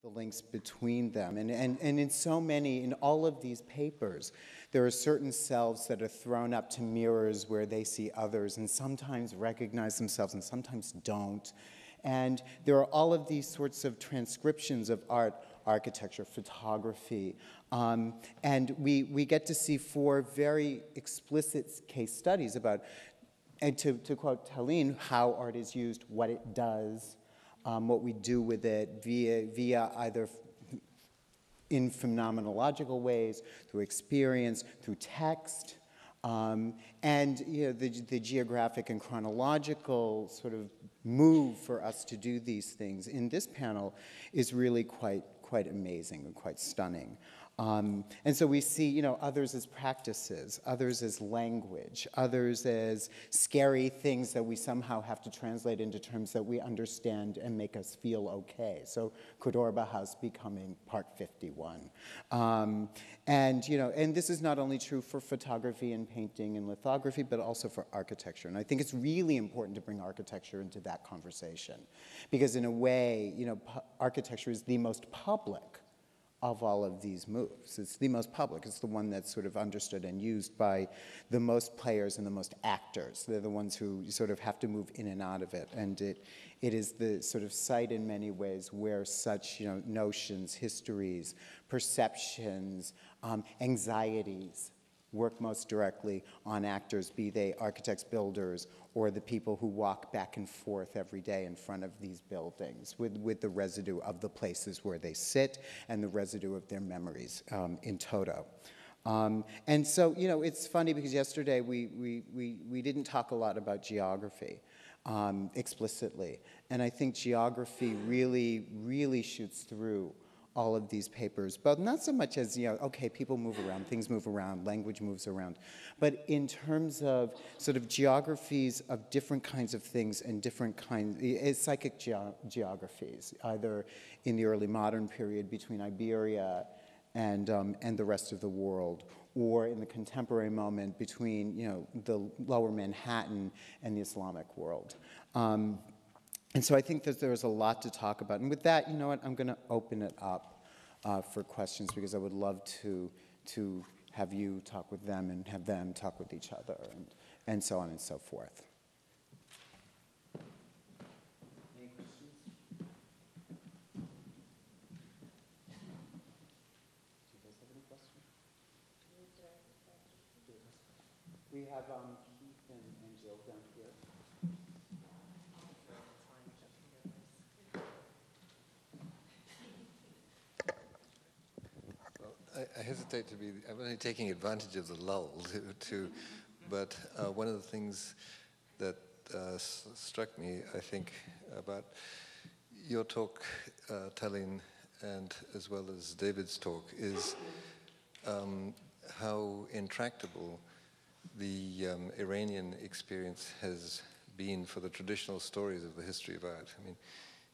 the links between them. And in so many, in all of these papers, there are certain selves that are thrown up to mirrors where they see others and sometimes recognize themselves and sometimes don't. And there are all of these sorts of transcriptions of art, architecture, photography. And we get to see 4 very explicit case studies about, and to quote Talene, how art is used, what it does, what we do with it via either in phenomenological ways, through experience, through text, and the geographic and chronological sort of move for us to do these things in this panel is really quite amazing and quite stunning. And so we see, others as practices, others as language, others as scary things that we somehow have to translate into terms that we understand and make us feel okay. So Cordoba House becoming Park 51. And this is not only true for photography and painting and lithography, but also for architecture. And I think it's really important to bring architecture into that conversation. Because in a way, architecture is the most public of all of these moves. It's the most public. It's the one that's sort of understood and used by the most players and the most actors. They're the ones who sort of have to move in and out of it. And it is the sort of site in many ways where such notions, histories, perceptions, anxieties work most directly on actors, be they architects, builders, or the people who walk back and forth every day in front of these buildings with the residue of the places where they sit and the residue of their memories in toto. And so, it's funny because yesterday we didn't talk a lot about geography explicitly. And I think geography really shoots through all of these papers, but not so much as, okay, people move around, things move around, language moves around, but in terms of sort of geographies of different kinds of things and different kinds, psychic geographies, either in the early modern period between Iberia and the rest of the world, or in the contemporary moment between, the lower Manhattan and the Islamic world. And so I think that there's a lot to talk about. And with that, you know what, I'm going to open it up for questions because I would love to have you talk with them and have them talk with each other and so on and so forth. Any questions? Do you guys have any questions? We have Keith and Jill down here. I hesitate to be, I'm only taking advantage of the lull, but one of the things that struck me, I think, about your talk, Talene, and as well as David's talk, is how intractable the Iranian experience has been for the traditional stories of the history of art. I mean,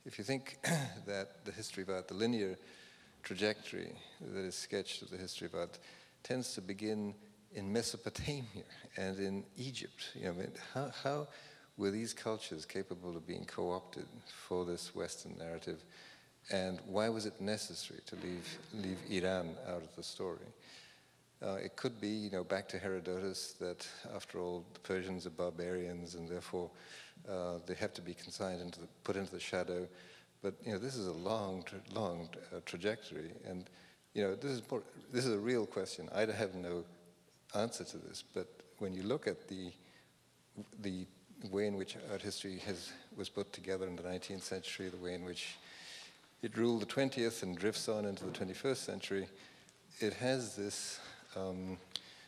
if you think that the history of art, the linear trajectory that is sketched of the history of art tends to begin in Mesopotamia and in Egypt. How were these cultures capable of being co-opted for this Western narrative, and why was it necessary to leave Iran out of the story? It could be, back to Herodotus, that after all, the Persians are barbarians, and therefore they have to be consigned put into the shadow. But this is a long trajectory, and this is a real question. I have no answer to this, but when you look at the way in which art history was put together in the 19th century, the way in which it ruled the 20th and drifts on into the 21st century, it has this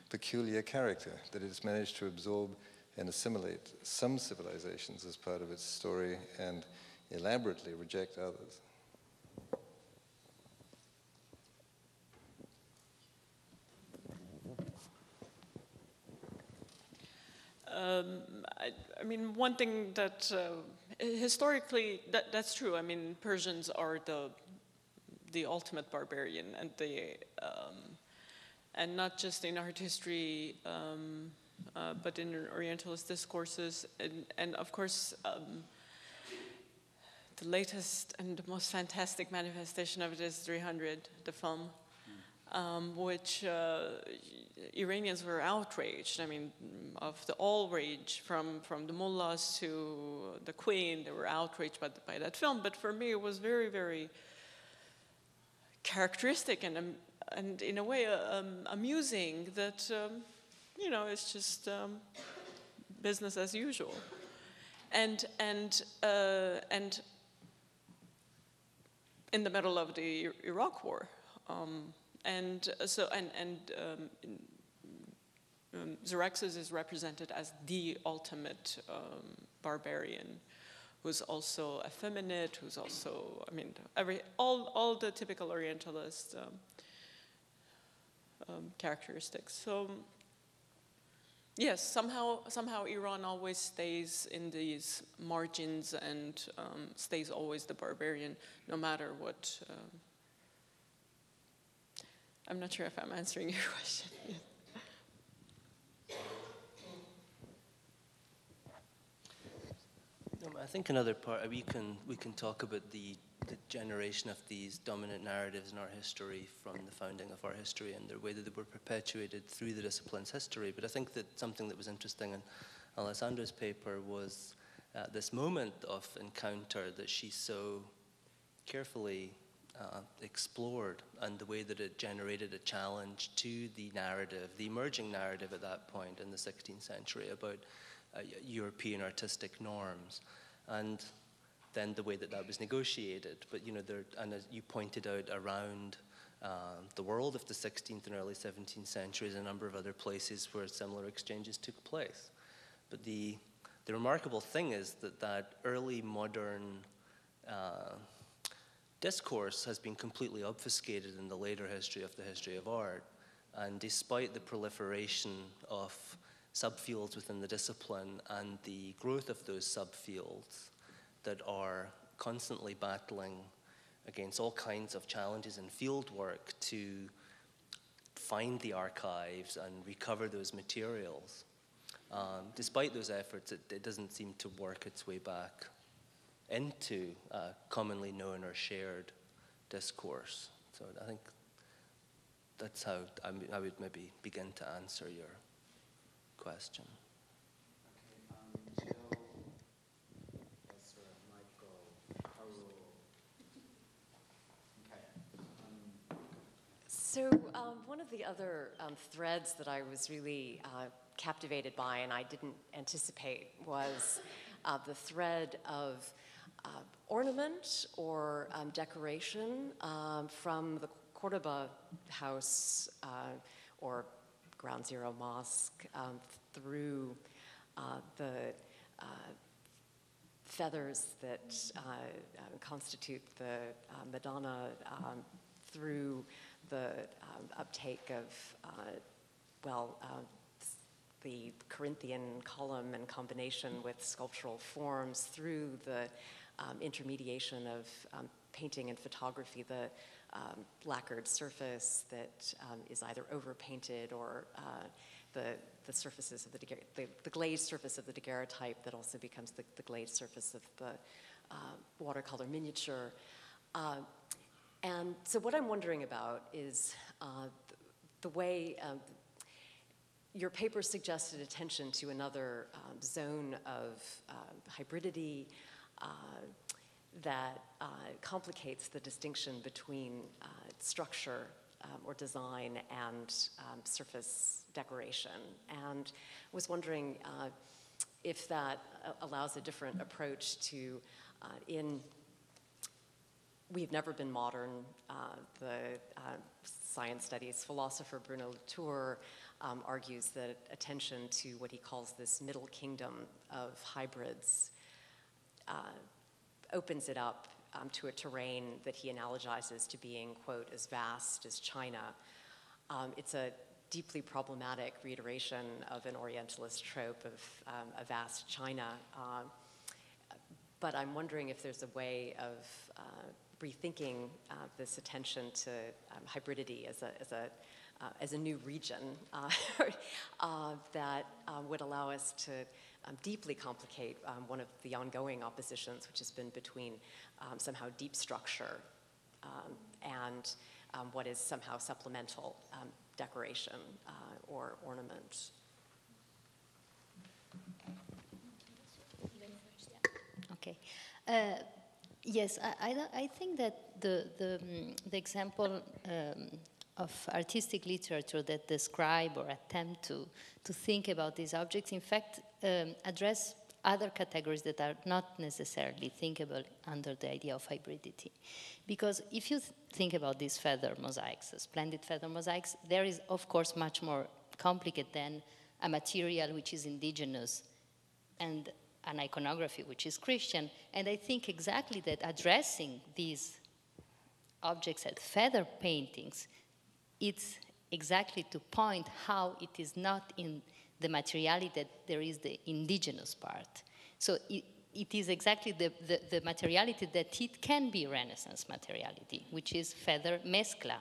peculiar character that it's managed to absorb and assimilate some civilizations as part of its story and elaborately reject others. I mean, one thing that historically, that's true. I mean, Persians are the ultimate barbarian, and not just in art history, but in Orientalist discourses, and of course, the latest and the most fantastic manifestation of it is 300, the film, which Iranians were outraged. I mean, of the all rage, from the mullahs to the queen, they were outraged by that film. But for me, it was very, very characteristic and in a way amusing that, you know, it's just business as usual. And in the middle of the Iraq War, Xerxes is represented as the ultimate barbarian, who's also effeminate, who's also, I mean, all the typical Orientalist characteristics. So yes, somehow Iran always stays in these margins and stays always the barbarian, no matter what. I'm not sure if I'm answering your question. I think another part, we can talk about the generation of these dominant narratives in our history from the founding of our history and the way that they were perpetuated through the discipline's history. But I think that something that was interesting in Alessandra's paper was this moment of encounter that she so carefully explored, and the way that it generated a challenge to the narrative, the emerging narrative at that point in the 16th century about European artistic norms, and then the way that that was negotiated. But you know, and as you pointed out, around the world of the 16th and early 17th centuries, a number of other places where similar exchanges took place. But the remarkable thing is that early modern discourse has been completely obfuscated in the later history of the history of art. And despite the proliferation of subfields within the discipline and the growth of those subfields that are constantly battling against all kinds of challenges in field work to find the archives and recover those materials, despite those efforts, it doesn't seem to work its way back into commonly known or shared discourse. So I think that's how I would maybe begin to answer your question. Okay, Jill, Professor Michael, Arul. Okay. So one of the other threads that I was really captivated by and I didn't anticipate was the thread of ornament or decoration from the Cordoba house or Ground Zero Mosque through the feathers that constitute the Madonna, through the uptake of, the Corinthian column in combination with sculptural forms, through the intermediation of painting and photography, the lacquered surface that is either overpainted or the surfaces of the glazed surface of the daguerreotype that also becomes the glazed surface of the watercolor miniature. And so what I'm wondering about is the way your paper suggested attention to another zone of hybridity that complicates the distinction between structure or design and surface decoration. And was wondering if that allows a different approach to, we've never been modern. The science studies philosopher Bruno Latour argues that attention to what he calls this middle kingdom of hybrids opens it up to a terrain that he analogizes to being, quote, as vast as China. It's a deeply problematic reiteration of an Orientalist trope of a vast China. But I'm wondering if there's a way of rethinking this attention to hybridity as a new region that would allow us to deeply complicate one of the ongoing oppositions, which has been between somehow deep structure and what is somehow supplemental decoration or ornament. Okay. Yes, I think that the example of artistic literature that describe or attempt to think about these objects, in fact, address other categories that are not necessarily thinkable under the idea of hybridity. Because if you think about these feather mosaics, splendid feather mosaics, there is, of course, much more complicated than a material which is indigenous and an iconography which is Christian. And I think exactly that addressing these objects as feather paintings, it's exactly to point how it is not in the materiality that there is the indigenous part. So it is exactly the materiality that it can be Renaissance materiality, which is feather mezcla.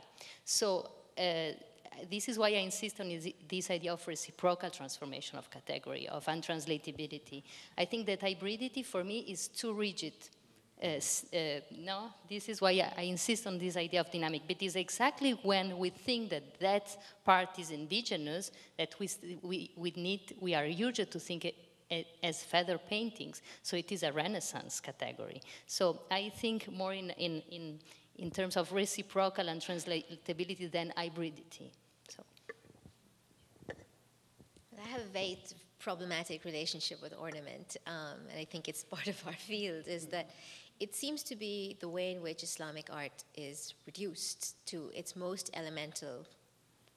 So this is why I insist on this idea of reciprocal transformation of category, of untranslatability. I think that hybridity for me is too rigid. No, this is why I insist on this idea of dynamic. But it is exactly when we think that that part is indigenous that we are urged to think as feather paintings. So it is a Renaissance category. So I think more in terms of reciprocal and translatability than hybridity. So. I have a very problematic relationship with ornament, and I think it's part of our field, is that it seems to be the way in which Islamic art is reduced to its most elemental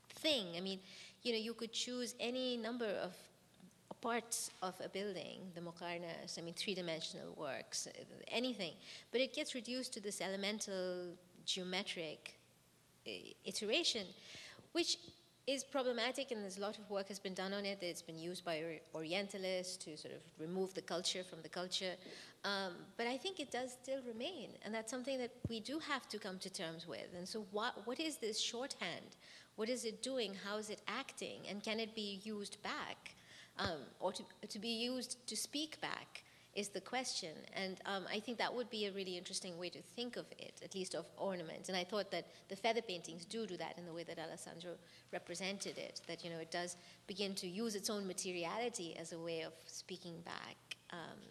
thing. I mean, you know, you could choose any number of parts of a building, the muqarnas, I mean, three-dimensional works, anything, but it gets reduced to this elemental geometric iteration, which is problematic, and there's a lot of work has been done on it. It's been used by Orientalists to sort of remove the culture from the culture. But I think it does still remain, and that's something that we do have to come to terms with. And so what is this shorthand? What is it doing? How is it acting? And can it be used back? Or to be used to speak back is the question. And I think that would be a really interesting way to think of it, at least of ornament. And I thought that the feather paintings do that in the way that Alessandro represented it, that, you know, it does begin to use its own materiality as a way of speaking back.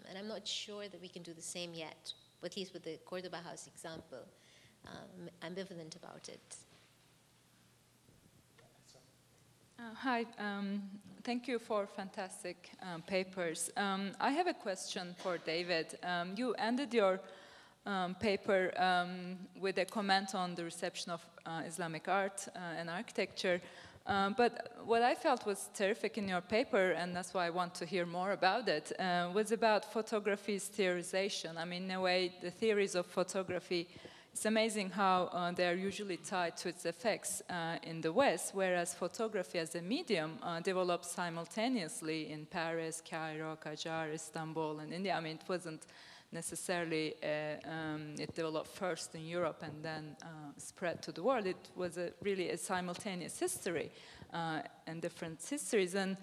And I'm not sure that we can do the same yet, at least with the Cordoba House example. Ambivalent about it. Hi, thank you for fantastic papers. I have a question for David. You ended your paper with a comment on the reception of Islamic art and architecture. But what I felt was terrific in your paper, and that's why I want to hear more about it, was about photography's theorization. I mean, in a way, the theories of photography, it's amazing how they are usually tied to its effects in the West, whereas photography as a medium developed simultaneously in Paris, Cairo, Qajar, Istanbul, and India. I mean, it wasn't necessarily, it developed first in Europe and then spread to the world. It was really a simultaneous history and different histories. And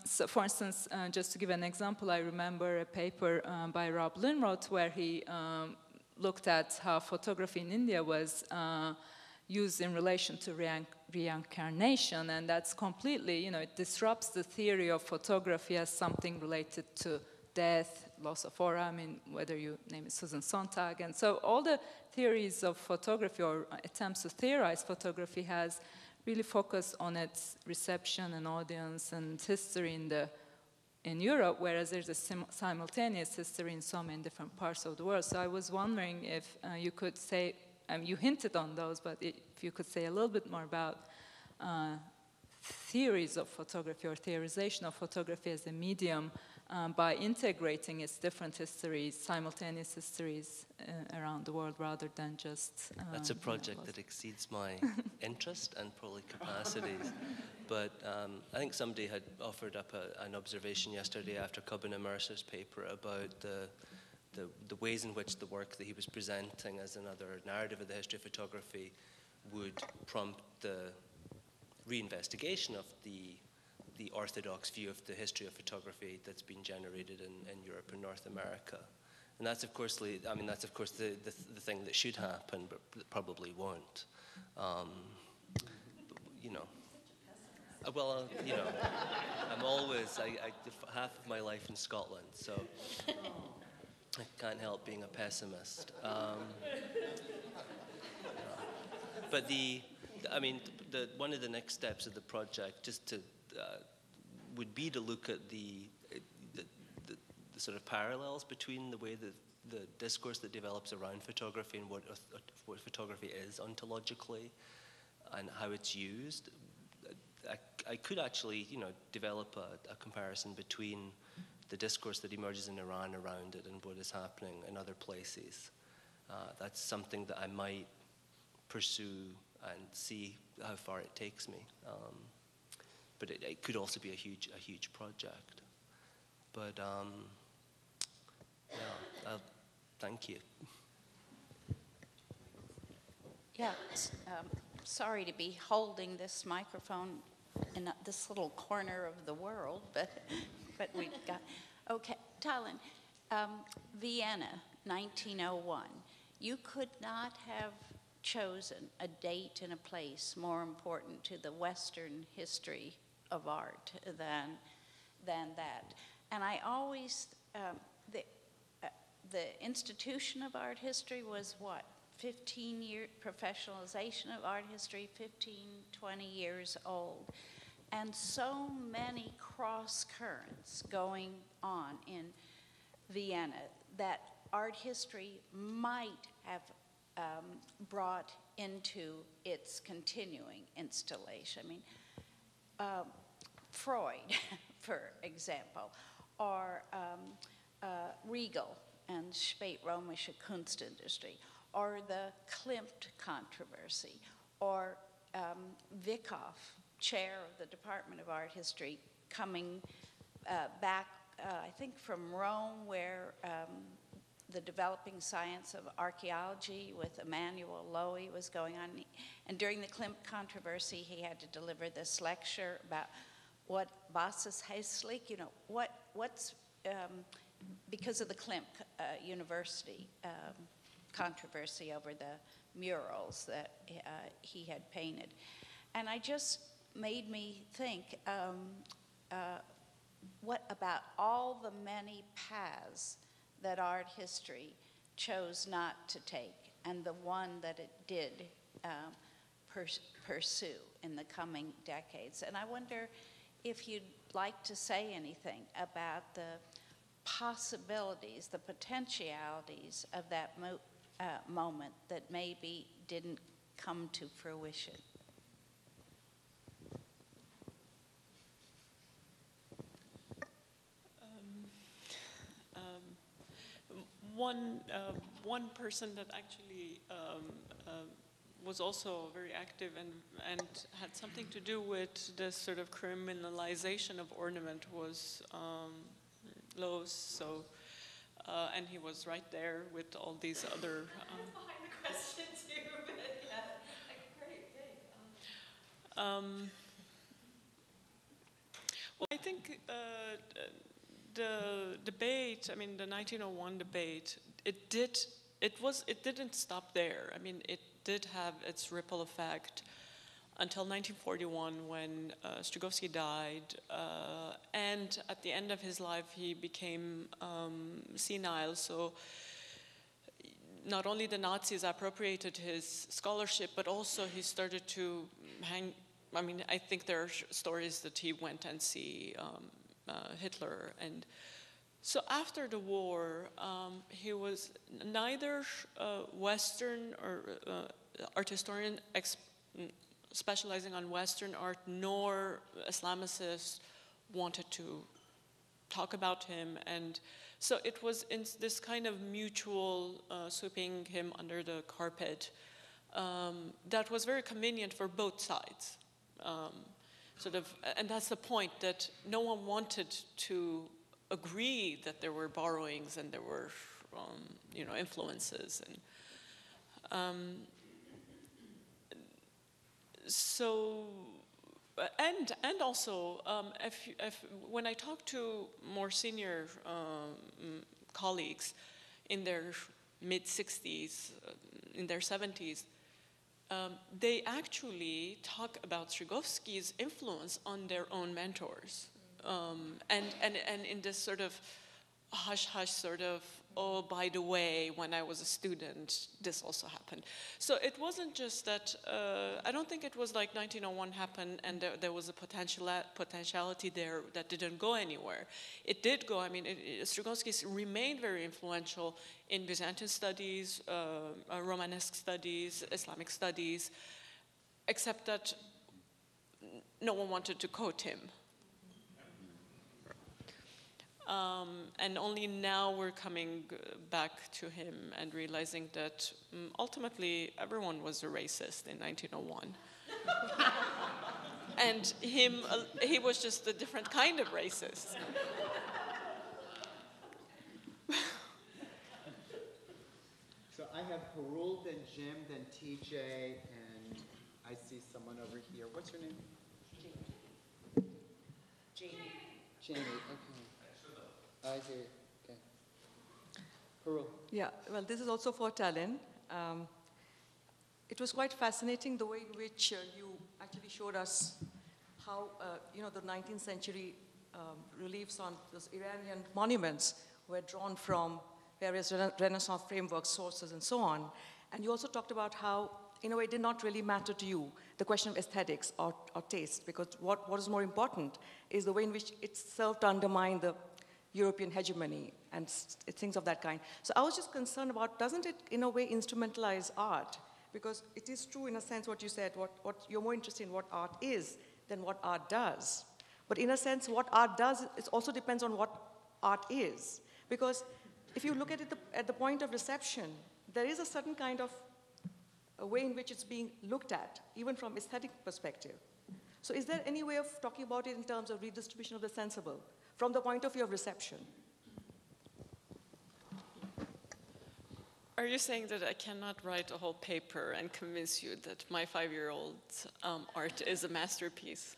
so, for instance, just to give an example, I remember a paper by Rob Linroth where he looked at how photography in India was used in relation to reincarnation, and that's completely, you know, it disrupts the theory of photography as something related to death, loss of aura, I mean, whether you name it Susan Sontag. And so all the theories of photography or attempts to theorize photography has really focused on its reception and audience and history in Europe, whereas there's a simultaneous history in so many different parts of the world. So I was wondering if you could say, you hinted on those, but if you could say a little bit more about theories of photography or theorization of photography as a medium by integrating its different histories, simultaneous histories around the world rather than just... That's a project that exceeds my interest and probably capacities. But I think somebody had offered up an observation yesterday after Cubin and Mercer's paper about the ways in which the work that he was presenting as another narrative of the history of photography would prompt the reinvestigation of the the orthodox view of the history of photography that's been generated in Europe and North America. And that's of course, the thing that should happen, but probably won't. You know. Well, you know, I'm always, half of my life in Scotland, so I can't help being a pessimist. But one of the next steps of the project, would be to look at the sort of parallels between the way that the discourse that develops around photography and what photography is ontologically, and how it's used. I could actually, develop a comparison between the discourse that emerges in Iran around it and what is happening in other places. That's something that I might pursue and see how far it takes me. But it could also be a huge project. But thank you. Yeah, sorry to be holding this microphone in this little corner of the world, but we've got, okay, Talon, Vienna, 1901. You could not have chosen a date and a place more important to the Western history of art than that. And I always, the institution of art history was what? 15-year professionalization of art history, 15, 20 years old. And so many cross currents going on in Vienna that art history might have brought into its continuing installation. I mean, Freud, for example, or Riegel and Spätrömische Kunstindustrie, or the Klimt controversy, or Vikov, chair of the Department of Art History, coming back, I think from Rome, where the developing science of archaeology with Emanuel Lowy was going on. And during the Klimt controversy, he had to deliver this lecture about what Basses Häslich, what's, because of the Klimt University controversy over the murals that he had painted. And I just made me think, what about all the many paths that art history chose not to take, and the one that it did pursue in the coming decades? And I wonder if you'd like to say anything about the possibilities, the potentialities of that moment that maybe didn't come to fruition. One person that actually was also very active and had something to do with this sort of criminalization of ornament was Lowe's. So, and he was right there with all these other. Behind the question too, but yeah, great, Well, I think the debate, I mean, the 1901 debate, it didn't stop there. I mean, it did have its ripple effect until 1941 when Strugowski died, and at the end of his life he became senile. So not only the Nazis appropriated his scholarship, but also he started to hang. I mean, I think there are stories that he went and see Hitler, and so after the war, he was neither Western or art historian specializing on Western art, nor Islamicists wanted to talk about him, and so it was in this kind of mutual sweeping him under the carpet that was very convenient for both sides. And that's the point, that no one wanted to agree that there were borrowings and there were, influences, and so And also, when I talk to more senior colleagues in their mid-60s, in their 70s, they actually talk about Strygovsky's influence on their own mentors. And in this sort of hush-hush sort of, oh, by the way, when I was a student, this also happened. So it wasn't just that, I don't think it was like 1901 happened and there was a potentiality there that didn't go anywhere. It did go. I mean, Strygovsky remained very influential in Byzantine studies, Romanesque studies, Islamic studies, except that no one wanted to quote him. And only now we're coming back to him and realizing that ultimately everyone was a racist in 1901. And he was just a different kind of racist. So I have Parul, then Jim, then TJ, and I see someone over here. What's your name? Jamie. Jamie, okay. I see. Okay. Parul. Yeah, well, this is also for Talin. It was quite fascinating the way in which you actually showed us how, the 19th century reliefs on those Iranian monuments were drawn from various Renaissance framework sources and so on. And you also talked about how, in a way, it did not really matter to you, the question of aesthetics or taste, because what is more important is the way in which it served to undermine the European hegemony and things of that kind. So I was just concerned about, doesn't it in a way instrumentalize art? Because it is true in a sense what you said, what you're more interested in what art is than what art does. But in a sense, what art does, it also depends on what art is. Because if you look at it at the point of reception, there is a certain kind of a way in which it's being looked at, even from aesthetic perspective. So is there any way of talking about it in terms of redistribution of the sensible, from the point of view of reception? Are you saying that I cannot write a whole paper and convince you that my 5-year-old art is a masterpiece?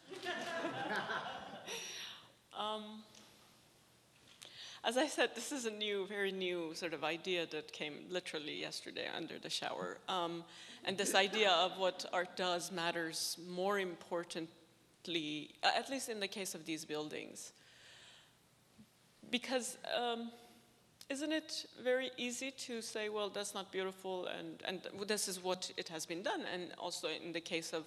As I said, this is a new, very new sort of idea that came literally yesterday under the shower. And this idea of what art does matters more importantly, at least in the case of these buildings. Because isn't it very easy to say, well, that's not beautiful, and this is what it has been done, and also in the case of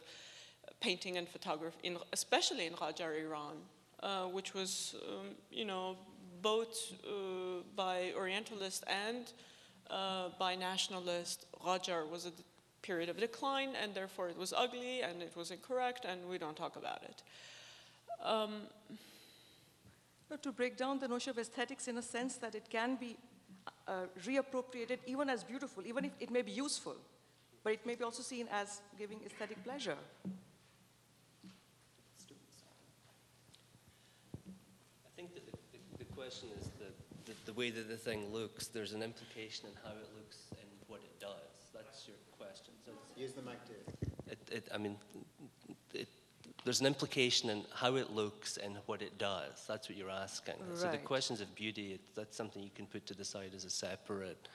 painting and photography, especially in Qajar, Iran, which was, both by Orientalists and by nationalists. Qajar was a period of decline, and therefore it was ugly, and it was incorrect, and we don't talk about it. To break down the notion of aesthetics in a sense that it can be reappropriated even as beautiful, even if it may be useful, but it may be also seen as giving aesthetic pleasure. I think that the question is the way that the thing looks, there's an implication in how it looks and what it does. That's your question. So use the mic too. There's an implication in how it looks and what it does. That's what you're asking. Right. So the questions of beauty, that's something you can put to the side as a separate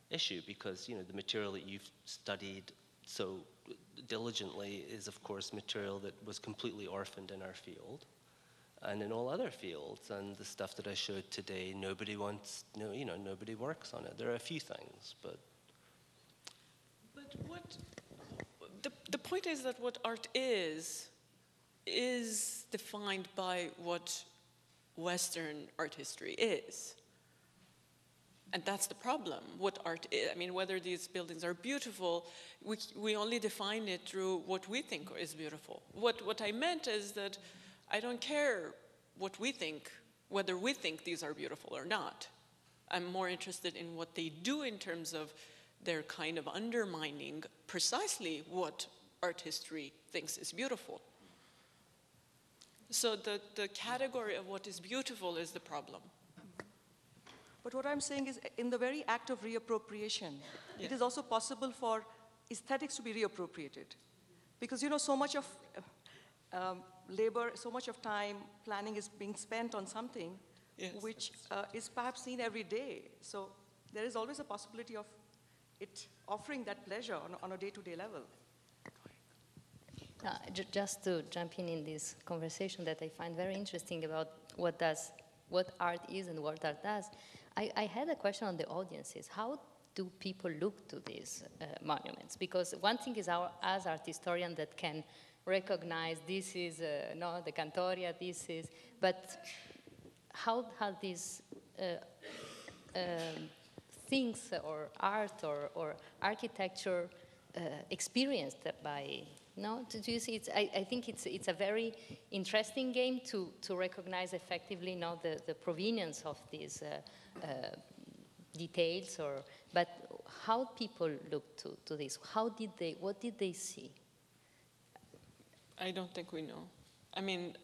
issue, because the material that you've studied so diligently is, of course, material that was completely orphaned in our field and in all other fields. And the stuff that I showed today, nobody works on it. There are a few things, but what the point is that what art is defined by what Western art history is. And that's the problem, what art is. I mean, whether these buildings are beautiful, we only define it through what we think is beautiful. What I meant is that I don't care what we think, whether we think these are beautiful or not. I'm more interested in what they do in terms of their kind of undermining precisely what art history thinks is beautiful. So the category of what is beautiful is the problem. But what I'm saying is, in the very act of reappropriation, it is also possible for aesthetics to be reappropriated. Because, so much of labor, so much of time, planning is being spent on something Yes, which is perhaps seen every day. So there is always a possibility of it offering that pleasure on a day-to-day level. Just to jump in this conversation that I find very interesting about what art is and what art does, I had a question on the audiences. How do people look to these monuments? Because one thing is as art historian that can recognize this is the Cantoria, this is, but how these things or art or architecture experienced by, do you see? I think it's a very interesting game to recognize effectively the provenience of these details, but how people look to this? What did they see? I don't think we know. I mean,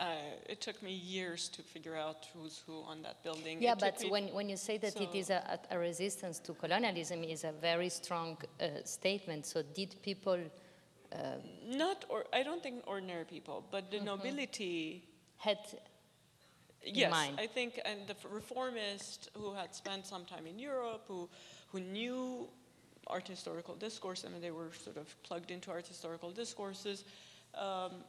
it took me years to figure out who's who on that building. Yeah, but when you say that it is a resistance to colonialism, is a very strong statement. So did people... I don't think ordinary people, but the nobility... Had Yes, mind. I think, and the reformists who had spent some time in Europe, who knew art historical discourse, I mean, they were sort of plugged into art historical discourses.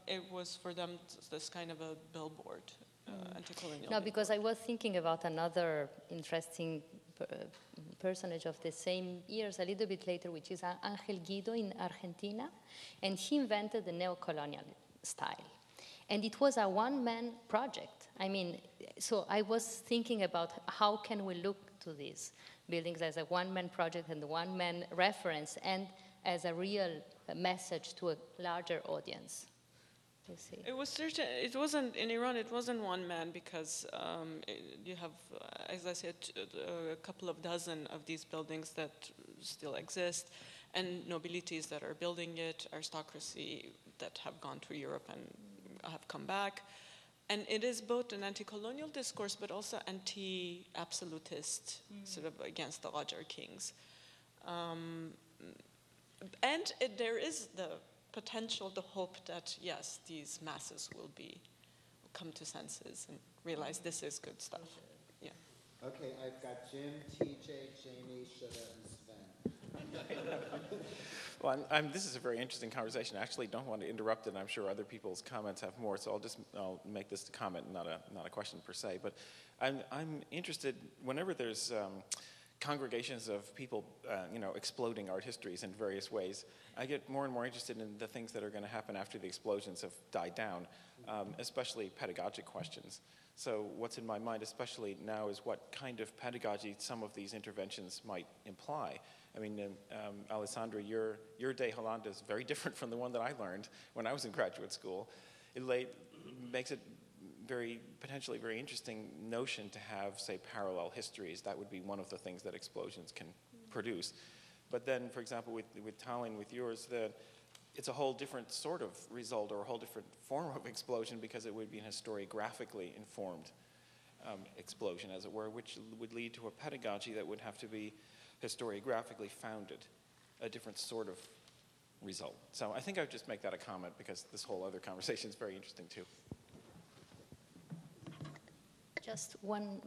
It was for them this kind of a billboard, anti-colonial. No, because I was thinking about another interesting personage of the same years, a little bit later, which is Ángel Guido in Argentina, and he invented the neo-colonial style. And it was a one-man project. I mean, so I was thinking about how can we look to these buildings as a one-man project and a one-man reference and as a real message to a larger audience. You see. It was certain. It wasn't in Iran. It wasn't one man because you have, as I said, a couple of dozen of these buildings that still exist, and nobilities that are building it, aristocracy that have gone to Europe and have come back. And it is both an anti-colonial discourse, but also anti-absolutist, sort of against the larger kings. And there is the potential, the hope that, yes, these masses will come to senses and realize this is good stuff. Yeah. Okay, I've got Jim, TJ, Jamie, Shida, and Sven. Well, this is a very interesting conversation. I actually don't want to interrupt it. I'm sure other people's comments have more, so I'll make this a comment, not a question per se. But I'm interested whenever there's congregations of people, exploding art histories in various ways. I get more and more interested in the things that are going to happen after the explosions have died down, especially pedagogic questions. So what's in my mind, especially now, is what kind of pedagogy some of these interventions might imply. I mean, Alessandra, your de Hollanda is very different from the one that I learned when I was in graduate school. It makes it potentially very interesting notion to have, say, parallel histories. That would be one of the things that explosions can produce. But then, for example, with Tallinn, with yours, it's a whole different sort of result or a whole different form of explosion because it would be an historiographically informed explosion, as it were, which would lead to a pedagogy that would have to be historiographically founded, a different sort of result. So I think I would just make that a comment because this whole other conversation is very interesting too. Just one,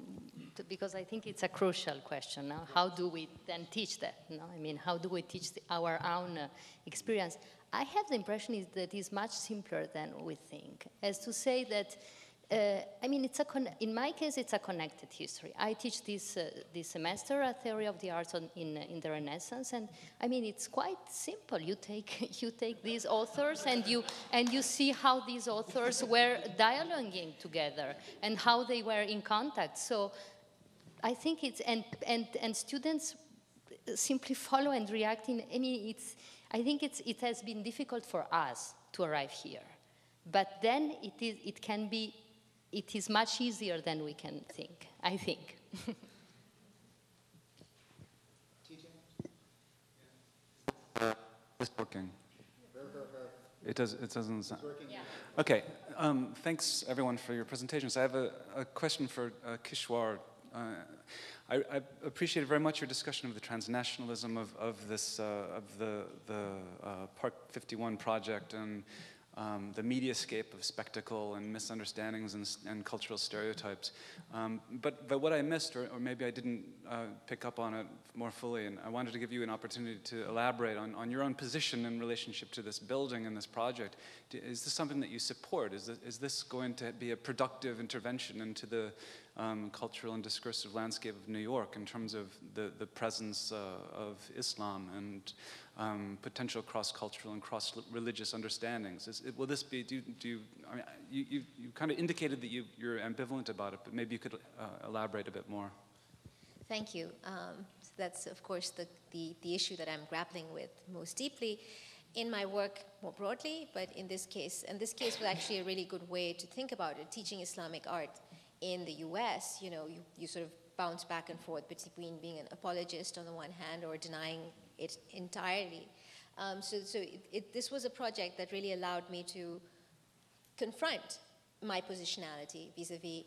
because I think it's a crucial question. Now, how do we then teach that? I mean, how do we teach our own experience? I have the impression that it's much simpler than we think, as to say that. I mean, in my case, it's a connected history. I teach this semester a theory of the arts in the Renaissance, and I mean, it's quite simple. You take these authors, and you see how these authors were dialoguing together and how they were in contact. So, I think it's and students simply follow and react in. I mean, I think it has been difficult for us to arrive here, but then it is much easier than we can think, I think. It's working. It doesn't sound. Yeah. Okay. Thanks everyone for your presentations. I have a question for Kishwar. I appreciated very much your discussion of the transnationalism of the Park 51 project, and the mediascape of spectacle and misunderstandings and cultural stereotypes. But what I missed, or maybe I didn't pick up on it more fully, and I wanted to give you an opportunity to elaborate on your own position in relationship to this building and this project. Is this something that you support? Is this going to be a productive intervention into the cultural and discursive landscape of New York in terms of the presence of Islam and potential cross-cultural and cross-religious understandings? Will this be, I mean, you kind of indicated that you're ambivalent about it, but maybe you could elaborate a bit more. Thank you. So that's, of course, the issue that I'm grappling with most deeply in my work more broadly, but in this case, and this case was actually a really good way to think about it, teaching Islamic art in the US, you sort of bounce back and forth between being an apologist on the one hand or denying it entirely. This was a project that really allowed me to confront my positionality vis-a-vis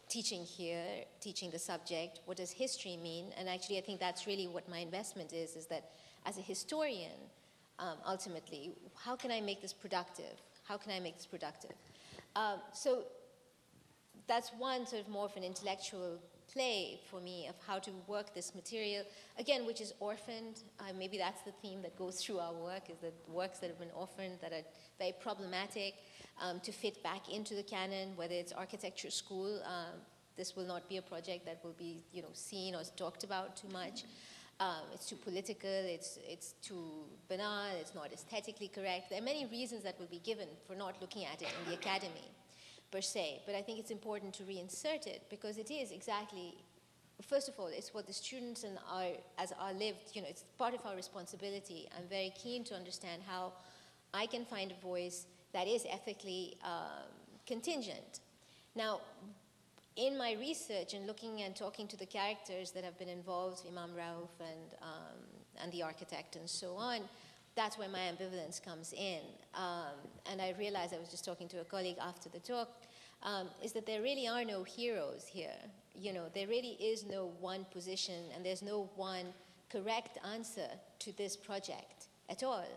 teaching here, teaching the subject, what does history mean? And actually I think that's really what my investment is that as a historian, ultimately, how can I make this productive? How can I make this productive? So that's one sort of more of an intellectual play for me of how to work this material, again, which is orphaned. Maybe that's the theme that goes through our work, is that works that have been orphaned, that are very problematic to fit back into the canon, whether it's architecture school. This will not be a project that will be seen or talked about too much. It's too political, it's too banal, it's not aesthetically correct. There are many reasons that will be given for not looking at it in the academy, per se, but I think it's important to reinsert it because it is exactly, first of all, it's what the students and our lived, it's part of our responsibility. I'm very keen to understand how I can find a voice that is ethically contingent. Now, in my research and looking and talking to the characters that have been involved, Imam Rauf and the architect and so on, that's where my ambivalence comes in. And I realized, I was just talking to a colleague after the talk, is that there really are no heroes here. There really is no one position and there's no one correct answer to this project at all.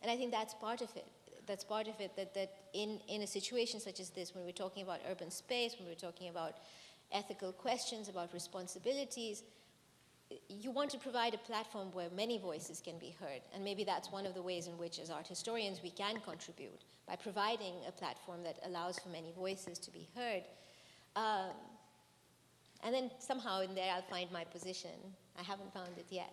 And I think that's part of it. That's part of it, that in a situation such as this, when we're talking about urban space, when we're talking about ethical questions, about responsibilities, you want to provide a platform where many voices can be heard. And maybe that's one of the ways in which, as art historians, we can contribute, by providing a platform that allows for many voices to be heard. And then somehow in there I'll find my position. I haven't found it yet.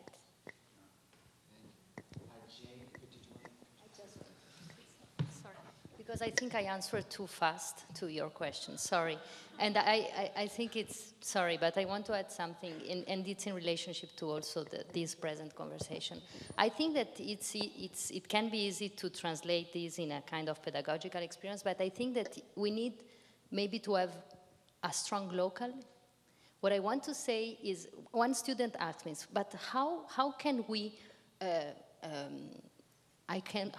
Because I think I answered too fast to your question, sorry. And I think it's, sorry, but I want to add something, and it's in relationship to also this present conversation. I think that it can be easy to translate this in a kind of pedagogical experience, but I think that we need maybe to have a strong local. What I want to say is, one student asked me, but how can we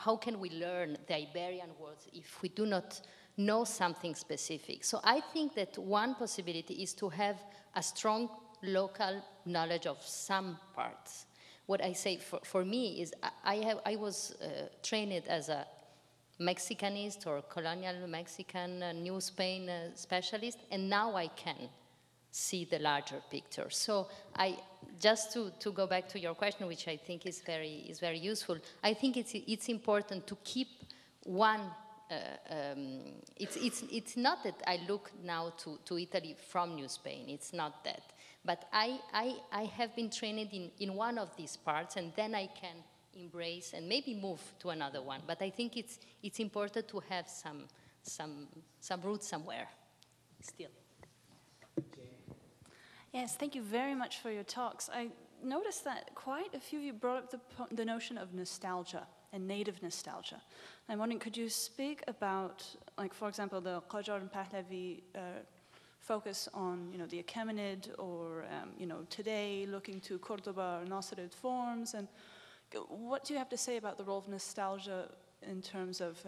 how can we learn the Iberian words if we do not know something specific? So I think that one possibility is to have a strong local knowledge of some parts. What I say for me is I was trained as a Mexicanist or colonial Mexican New Spain specialist, and now I can see the larger picture. So just to go back to your question, which I think is very useful, I think it's important to keep one. It's not that I look now to Italy from New Spain. It's not that. But I have been trained in one of these parts, and then I can embrace and maybe move to another one. But I think it's important to have some roots somewhere still. Yes, thank you very much for your talks. I noticed that quite a few of you brought up the notion of nostalgia and native nostalgia. I'm wondering, could you speak about, like, for example, the Qajar and Pahlavi focus on, the Achaemenid, or, today looking to Cordoba or Nasrid forms, and what do you have to say about the role of nostalgia in terms of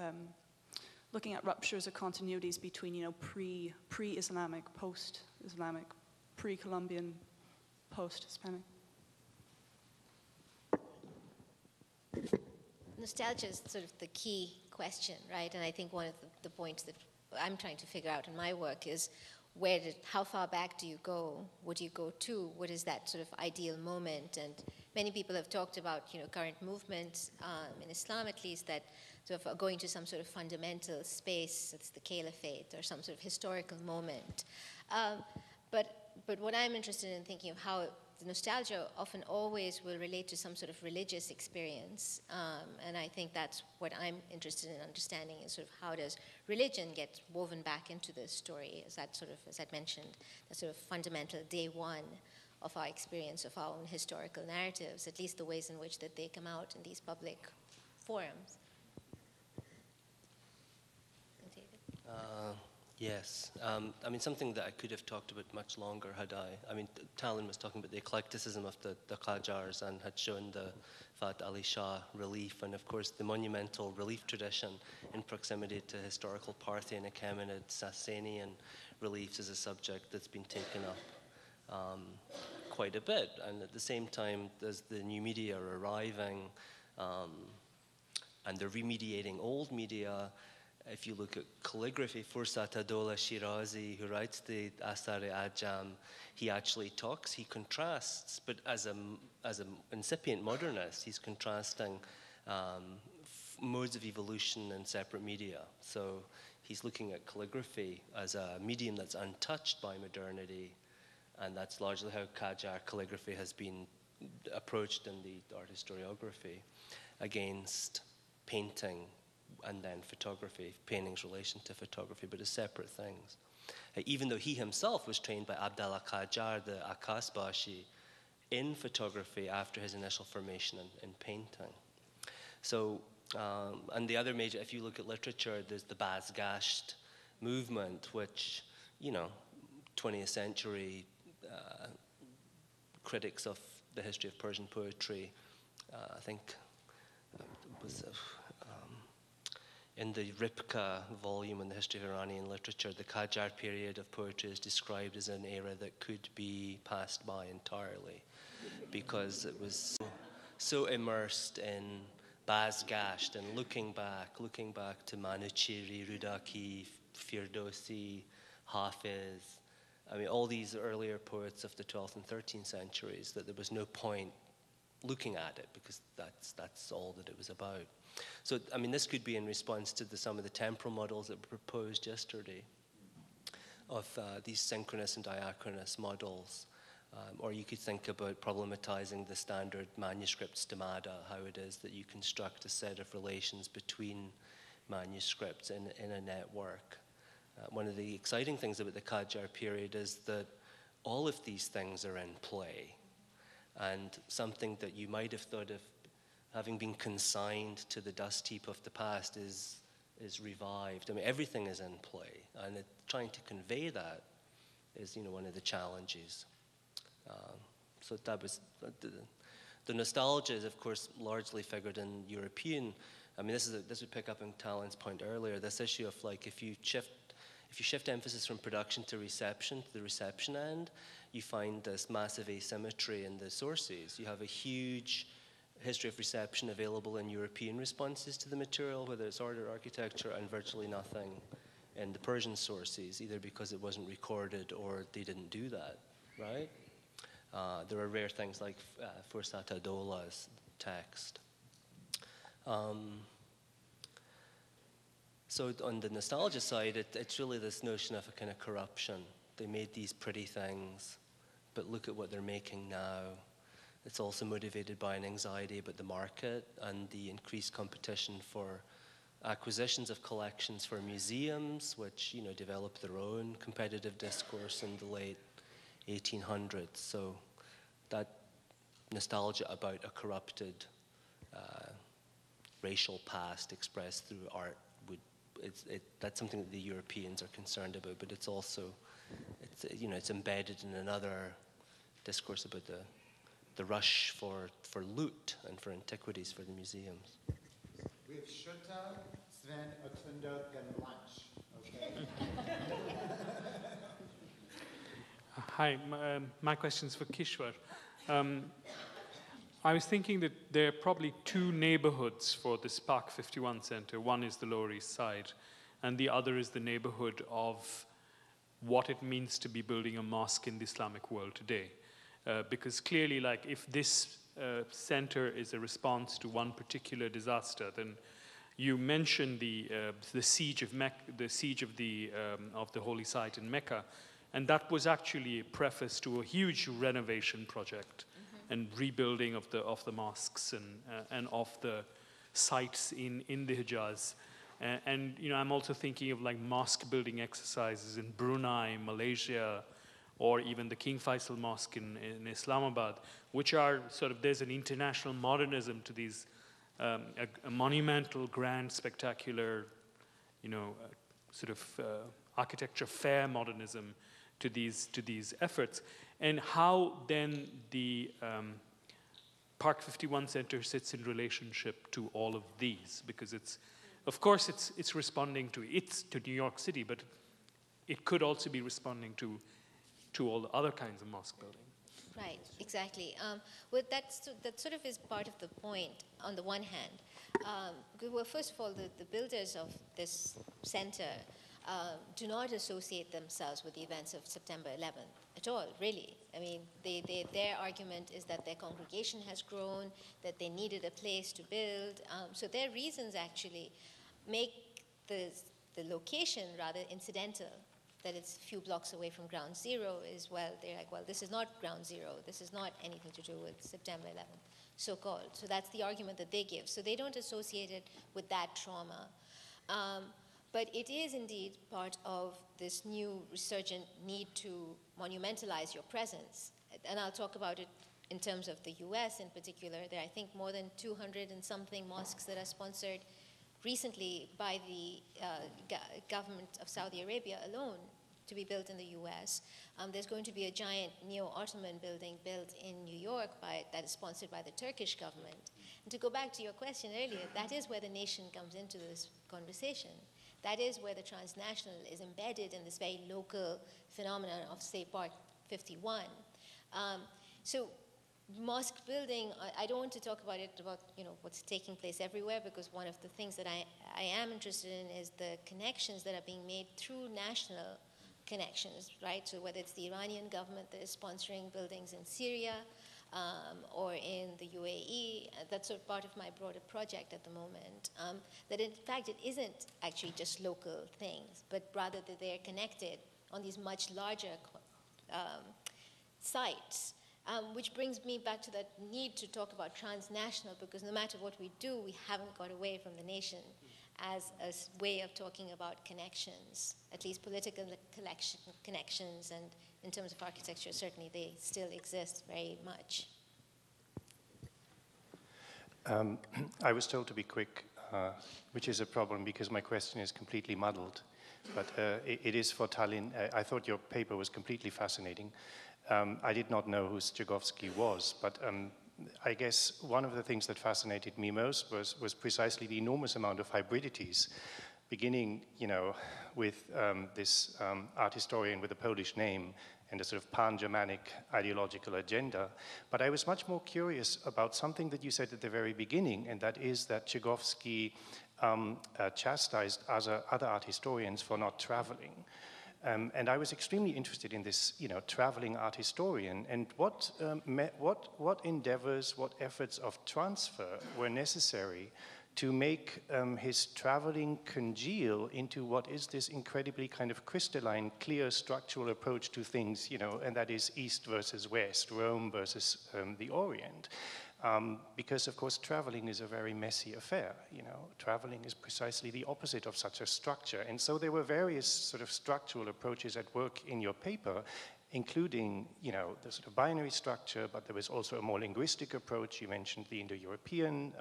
looking at ruptures or continuities between, pre-Islamic, post-Islamic, pre-Columbian, post-Hispanic? Nostalgia is sort of the key question, right? And I think one of the points that I'm trying to figure out in my work is how far back do you go? What do you go to? What is that sort of ideal moment? And many people have talked about, current movements in Islam, at least, that sort of are going to some sort of fundamental space. It's the caliphate or some sort of historical moment. But what I'm interested in thinking of how the nostalgia often always will relate to some sort of religious experience. And I think that's what I'm interested in understanding is sort of how does religion get woven back into the story, as I mentioned, the sort of fundamental day one of our experience of our own historical narratives, at least the ways in which that they come out in these public forums. Yes. I mean, something that I could have talked about much longer had I mean, Talon was talking about the eclecticism of the Qajars and had shown the Fat Ali Shah relief, and of course the monumental relief tradition in proximity to historical Parthian, Achaemenid, Sasanian reliefs is a subject that's been taken up quite a bit. And at the same time, as the new media are arriving and they're remediating old media, if you look at calligraphy, Fursat Adola Shirazi, who writes the Asar-e-Ajam, he contrasts, but as an incipient modernist, he's contrasting modes of evolution in separate media. So he's looking at calligraphy as a medium that's untouched by modernity, and that's largely how Qajar calligraphy has been approached in the art historiography, against painting, and then photography, painting's relation to photography, but as separate things. Even though he himself was trained by Abdallah Qajar, the Akasbashi, in photography after his initial formation in painting. So, and the other major, if you look at literature, there's the Bazgasht movement, which, 20th century critics of the history of Persian poetry, I think it was in the Ripka volume in the history of Iranian literature, the Qajar period of poetry is described as an era that could be passed by entirely because it was so immersed in Bazgasht and looking back to Manuchiri, Rudaki, Firdausi, Hafiz, I mean, all these earlier poets of the 12th and 13th centuries, that there was no point looking at it because that's all that it was about. So, I mean, this could be in response to some of the temporal models that were proposed yesterday of these synchronous and diachronous models. Or you could think about problematizing the standard manuscript stemata, how it is that you construct a set of relations between manuscripts in a network. One of the exciting things about the Qajar period is that all of these things are in play. And something that you might have thought of having been consigned to the dust heap of the past is revived. I mean, everything is in play, and trying to convey that is, one of the challenges. So that was the nostalgia is, of course, largely figured in European. I mean, this would pick up on Talon's point earlier. This issue of if you shift emphasis from production to the reception end, you find this massive asymmetry in the sources. You have a huge history of reception available in European responses to the material, whether it's art or architecture, and virtually nothing in the Persian sources, either because it wasn't recorded or they didn't do that, right? There are rare things like Fursat Adola's text. So on the nostalgia side, it's really this notion of a kind of corruption. They made these pretty things, but look at what they're making now. It's also motivated by an anxiety about the market and the increased competition for acquisitions of collections for museums, which developed their own competitive discourse in the late 1800s. So that nostalgia about a corrupted racial past expressed through art that's something that the Europeans are concerned about, but it's also it's embedded in another discourse about the rush for loot and for antiquities for the museums. We have Shuta, Sven, Otundo, then lunch. Okay. Hi, my question's for Kishwar. I was thinking that there are probably two neighborhoods for this Park 51 Center. One is the Lower East Side, and the other is the neighborhood of what it means to be building a mosque in the Islamic world today. Because clearly, like, if this center is a response to one particular disaster, then you mentioned the siege of Mecca, the siege of the holy site in Mecca, and that was actually a preface to a huge renovation project and rebuilding of the mosques and of the sites in the Hijaz. And you know, I'm also thinking of like mosque building exercises in Brunei, Malaysia, or even the King Faisal Mosque in Islamabad, which are sort of, there's an international modernism to these, a monumental, grand, spectacular, you know, sort of architecture fair modernism to these efforts. And how then the Park 51 Center sits in relationship to all of these, because it's, of course, it's responding to New York City, but it could also be responding to all the other kinds of mosque building. Right, exactly. Well, that sort of is part of the point on the one hand. Well, first of all, the builders of this center do not associate themselves with the events of September 11th at all, really. I mean, their argument is that their congregation has grown, that they needed a place to build. So their reasons actually make the location rather incidental, that it's a few blocks away from ground zero is, well, they're like, well, this is not ground zero. This is not anything to do with September 11th, so-called. So that's the argument that they give. So they don't associate it with that trauma. But it is indeed part of this new resurgent need to monumentalize your presence. And I'll talk about it in terms of the US in particular. There are, I think, more than 200 and something mosques that are sponsored recently by the government of Saudi Arabia alone to be built in the US. There's going to be a giant neo-Ottoman building built in New York that is sponsored by the Turkish government. And to go back to your question earlier, that is where the nation comes into this conversation. That is where the transnational is embedded in this very local phenomenon of, say, Park 51. So mosque building, I don't want to talk about what's taking place everywhere, because one of the things that I am interested in is the connections that are being made through national connections, right? So whether it's the Iranian government that is sponsoring buildings in Syria or in the UAE, that's sort of part of my broader project at the moment, that in fact it isn't actually just local things, but rather that they're connected on these much larger sites. Which brings me back to that need to talk about transnational, because no matter what we do, we haven't got away from the nation as a way of talking about connections, at least political connections, and in terms of architecture, certainly they still exist very much. I was told to be quick, which is a problem because my question is completely muddled, but it is for Tallinn. I thought your paper was completely fascinating. I did not know who Strzegowski was, but I guess one of the things that fascinated me most was precisely the enormous amount of hybridities, beginning, with this art historian with a Polish name and a sort of pan-Germanic ideological agenda. But I was much more curious about something that you said at the very beginning, and that is that Strzegowski chastised other art historians for not traveling. And I was extremely interested in this, traveling art historian, and what endeavors, what efforts of transfer were necessary to make his traveling congeal into what is this incredibly kind of crystalline, clear structural approach to things, and that is East versus West, Rome versus the Orient. Because, of course, traveling is a very messy affair. Traveling is precisely the opposite of such a structure. And so there were various sort of structural approaches at work in your paper, including, the sort of binary structure, but there was also a more linguistic approach. You mentioned the Indo-European,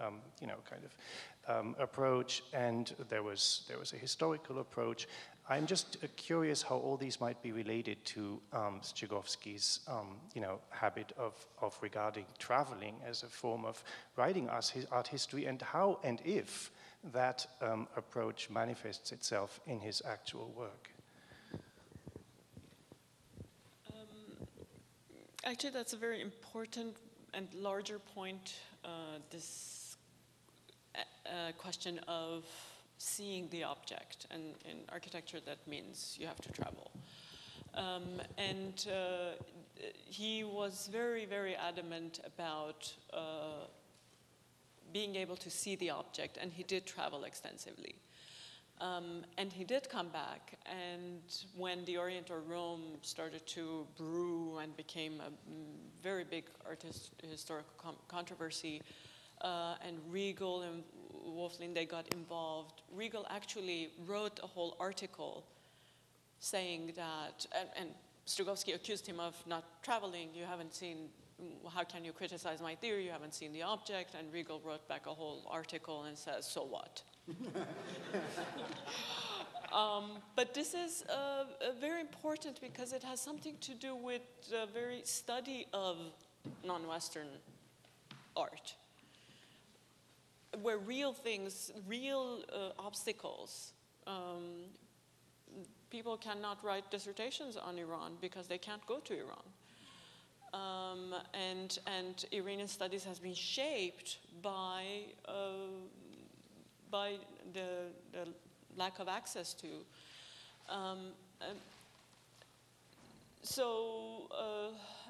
approach, and there was a historical approach. I'm just curious how all these might be related to Strzegowski's, habit of regarding traveling as a form of writing art history, and how and if that approach manifests itself in his actual work. Actually, that's a very important and larger point, this question of seeing the object, and in architecture that means you have to travel. He was very, very adamant about being able to see the object, and he did travel extensively. And he did come back, and when the Orient or Rome started to brew and became a very big historical controversy, and Riegel and Wolfling, they got involved. Riegel actually wrote a whole article saying that, and Strugovsky accused him of not traveling. You haven't seen, how can you criticize my theory? You haven't seen the object. And Riegel wrote back a whole article and says, so what? But this is very important because it has something to do with the very study of non-Western art, where real things, real obstacles, people cannot write dissertations on Iran because they can't go to Iran. And Iranian studies has been shaped by the lack of access to.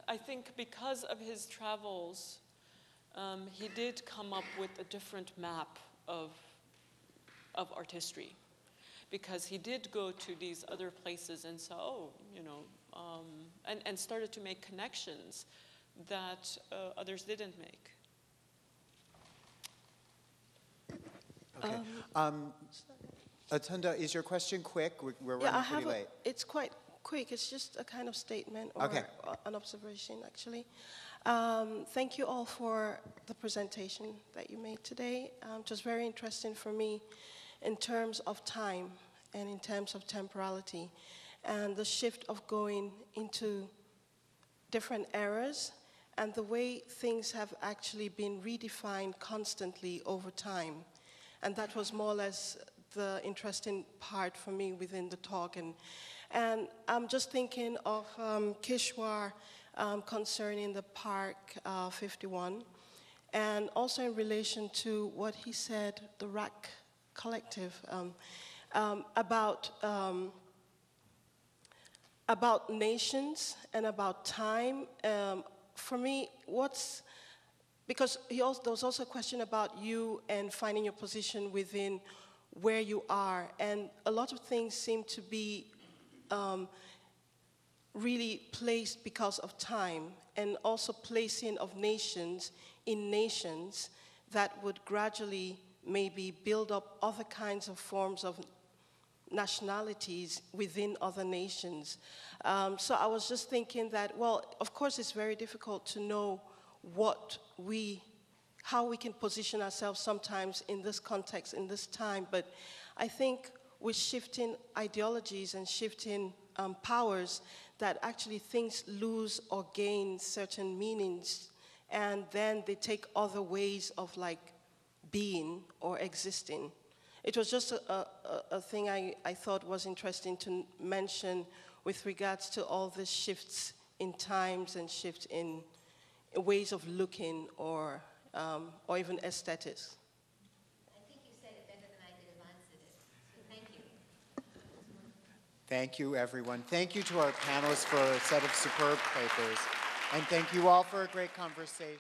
I think because of his travels, he did come up with a different map of art history, because he did go to these other places and saw, oh, you know, and started to make connections that others didn't make. Okay. Tunda, is your question quick? We're running pretty late. It's quite quick. It's just a kind of statement or an observation, actually. Thank you all for the presentation that you made today. It was very interesting for me in terms of time and in terms of temporality and the shift of going into different eras and the way things have actually been redefined constantly over time. And that was more or less the interesting part for me within the talk. And I'm just thinking of Kishwar concerning the Park 51, and also in relation to what he said, the RAC collective, about nations and about time. For me, because there was also a question about you and finding your position within where you are, and a lot of things seem to be really placed because of time, and also placing of nations in nations that would gradually maybe build up other kinds of forms of nationalities within other nations. So I was just thinking that, well, of course it's very difficult to know how we can position ourselves sometimes in this context, in this time, but I think with shifting ideologies and shifting powers, that actually things lose or gain certain meanings, and then they take other ways of like being or existing. It was just a thing I thought was interesting to mention with regards to all the shifts in times and shifts in ways of looking or even aesthetics. I think you said it better than I could have answered it. So thank you. Thank you, everyone. Thank you to our panelists for a set of superb papers. And thank you all for a great conversation.